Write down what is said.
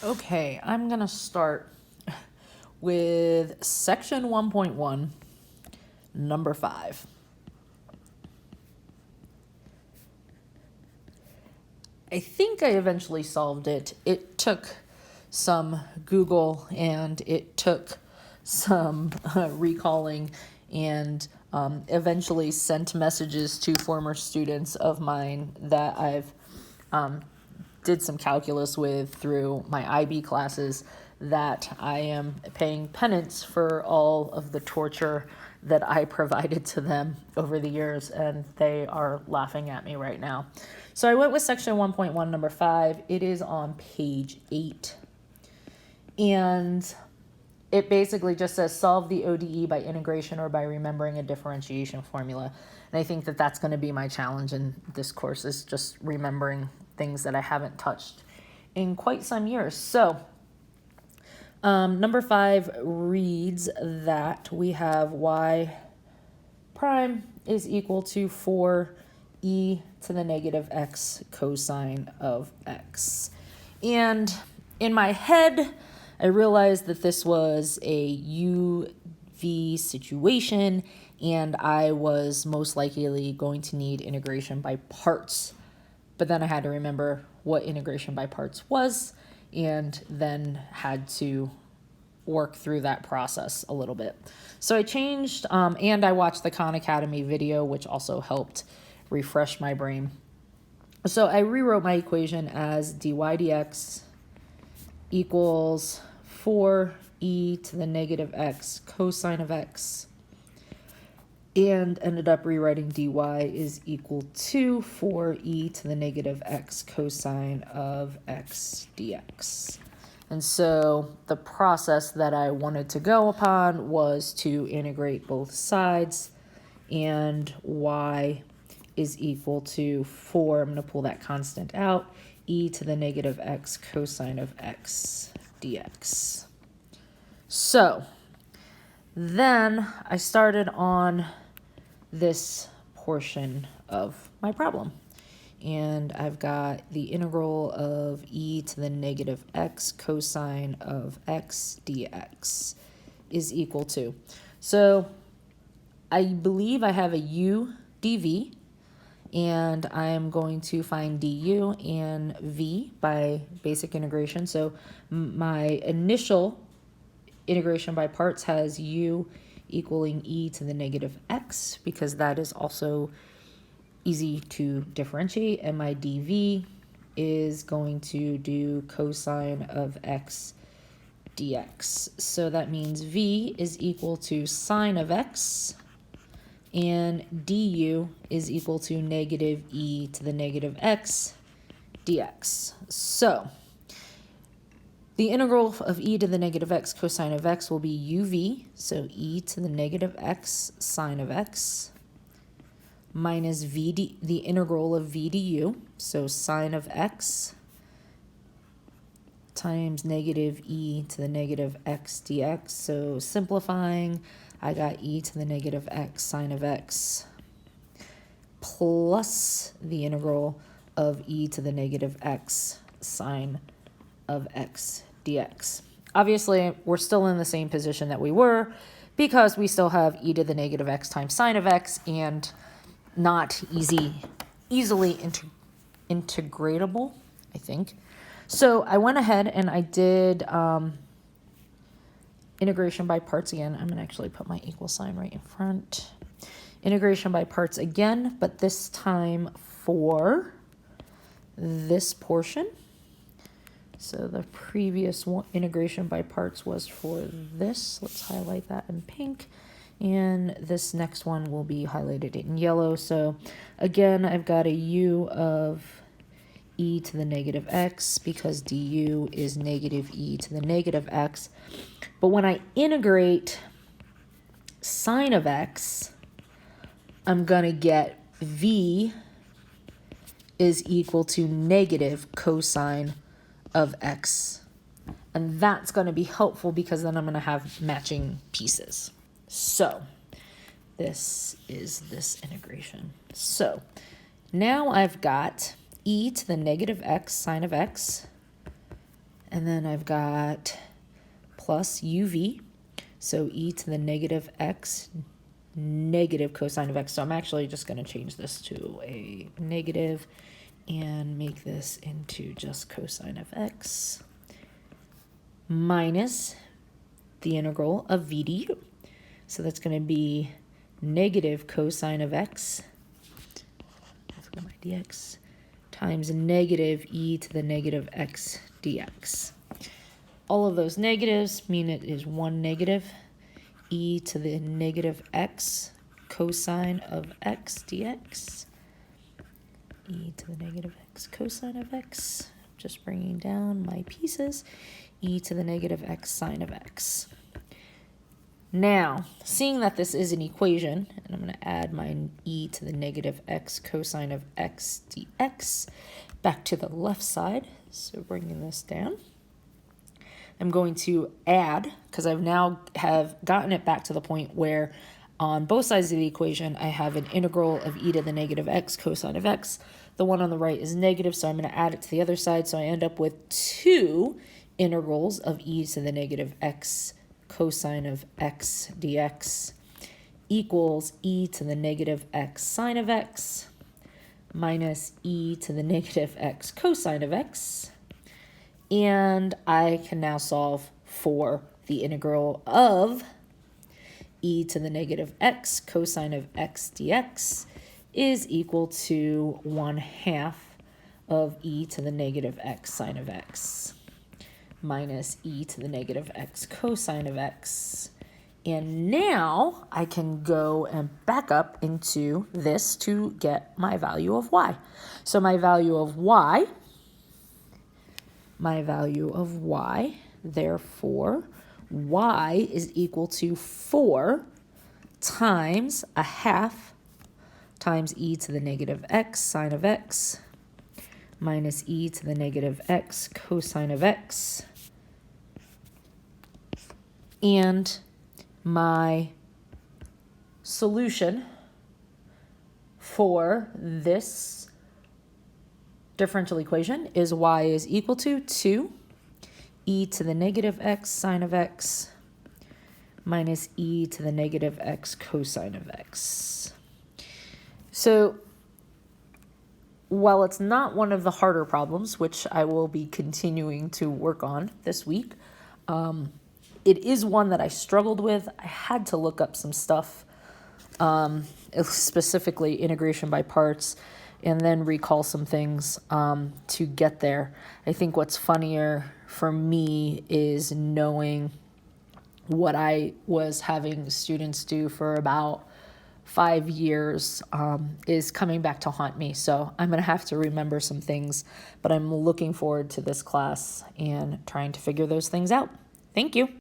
Okay, I'm going to start with section 1.1, number 5. I think I eventually solved it. It took some Google and it took some recalling and eventually sent messages to former students of mine that I've did some calculus with through my IB classes, that I am paying penance for all of the torture that I provided to them over the years, and they are laughing at me right now. So I went with section 1.1, number 5. It is on page 8. And it basically just says solve the ODE by integration or by remembering a differentiation formula. And I think that that's going to be my challenge in this course, is just remembering things that I haven't touched in quite some years. So number 5 reads that we have y prime is equal to 4e to the negative x cosine of x. And in my head, I realized that this was a UV situation, and I was most likely going to need integration by parts. But then I had to remember what integration by parts was, and then had to work through that process a little bit. So I changed, and I watched the Khan Academy video, which also helped refresh my brain. So I rewrote my equation as dy dx equals 4e to the negative x cosine of x, and ended up rewriting dy is equal to 4e to the negative x cosine of x dx. And so the process that I wanted to go upon was to integrate both sides, and y is equal to 4, I'm going to pull that constant out, e to the negative x cosine of x dx. So then I started on this portion of my problem, and I've got the integral of e to the negative x cosine of x dx is equal to, so I believe I have a u dv, and I'm going to find du and v by basic integration. So my initial integration by parts has u equaling e to the negative x, because that is also easy to differentiate, and my dv is going to do cosine of x dx. So that means v is equal to sine of x, and du is equal to negative e to the negative x dx. So the integral of e to the negative x cosine of x will be uv, so e to the negative x sine of x, minus v, the integral of v du, so sine of x, times negative e to the negative x dx. So simplifying, I got e to the negative x sine of x plus the integral of e to the negative x sine of x dx. Obviously, we're still in the same position that we were, because we still have e to the negative x times sine of x, and not easily integratable, I think. So I went ahead and I did integration by parts again. I'm going to actually put my equal sign right in front. Integration by parts again, but this time for this portion. So the previous one, integration by parts, was for this. Let's highlight that in pink. And this next one will be highlighted in yellow. So again, I've got a u of e to the negative x, because du is negative e to the negative x. But when I integrate sine of x, I'm going to get v is equal to negative cosine of x. And that's going to be helpful, because then I'm going to have matching pieces. So this is this integration. So now I've got e to the negative x sine of x And then I've got plus uv. So e to the negative x, negative cosine of x. So I'm actually just going to change this to a negative and make this into just cosine of x minus the integral of v du. So that's going to be negative cosine of x, let's go my dx, times negative e to the negative x dx. All of those negatives mean it is 1 negative e to the negative x cosine of x dx. E to the negative x cosine of x. Just bringing down my pieces. E to the negative x sine of x. Now, seeing that this is an equation, and I'm going to add my e to the negative x cosine of x dx back to the left side. So bringing this down. I'm going to add, because I've now have gotten it back to the point where on both sides of the equation, I have an integral of e to the negative x cosine of x. The one on the right is negative, so I'm going to add it to the other side. So I end up with 2 integrals of e to the negative x cosine of x dx equals e to the negative x sine of x minus e to the negative x cosine of x. And I can now solve for the integral of e to the negative x cosine of x dx is equal to 1/2 of e to the negative x sine of x minus e to the negative x cosine of x. And now I can go and back up into this to get my value of y. So my value of y, therefore, y is equal to 4 times 1/2 times e to the negative x sine of x minus e to the negative x cosine of x. And my solution for this differential equation is y is equal to 2 e to the negative x sine of x minus e to the negative x cosine of x. So while it's not one of the harder problems, which I will be continuing to work on this week, it is one that I struggled with. I had to look up some stuff, specifically integration by parts, and then recall some things to get there. I think what's funnier for me is knowing what I was having students do for about 5 years is coming back to haunt me. So I'm going to have to remember some things, but I'm looking forward to this class and trying to figure those things out. Thank you.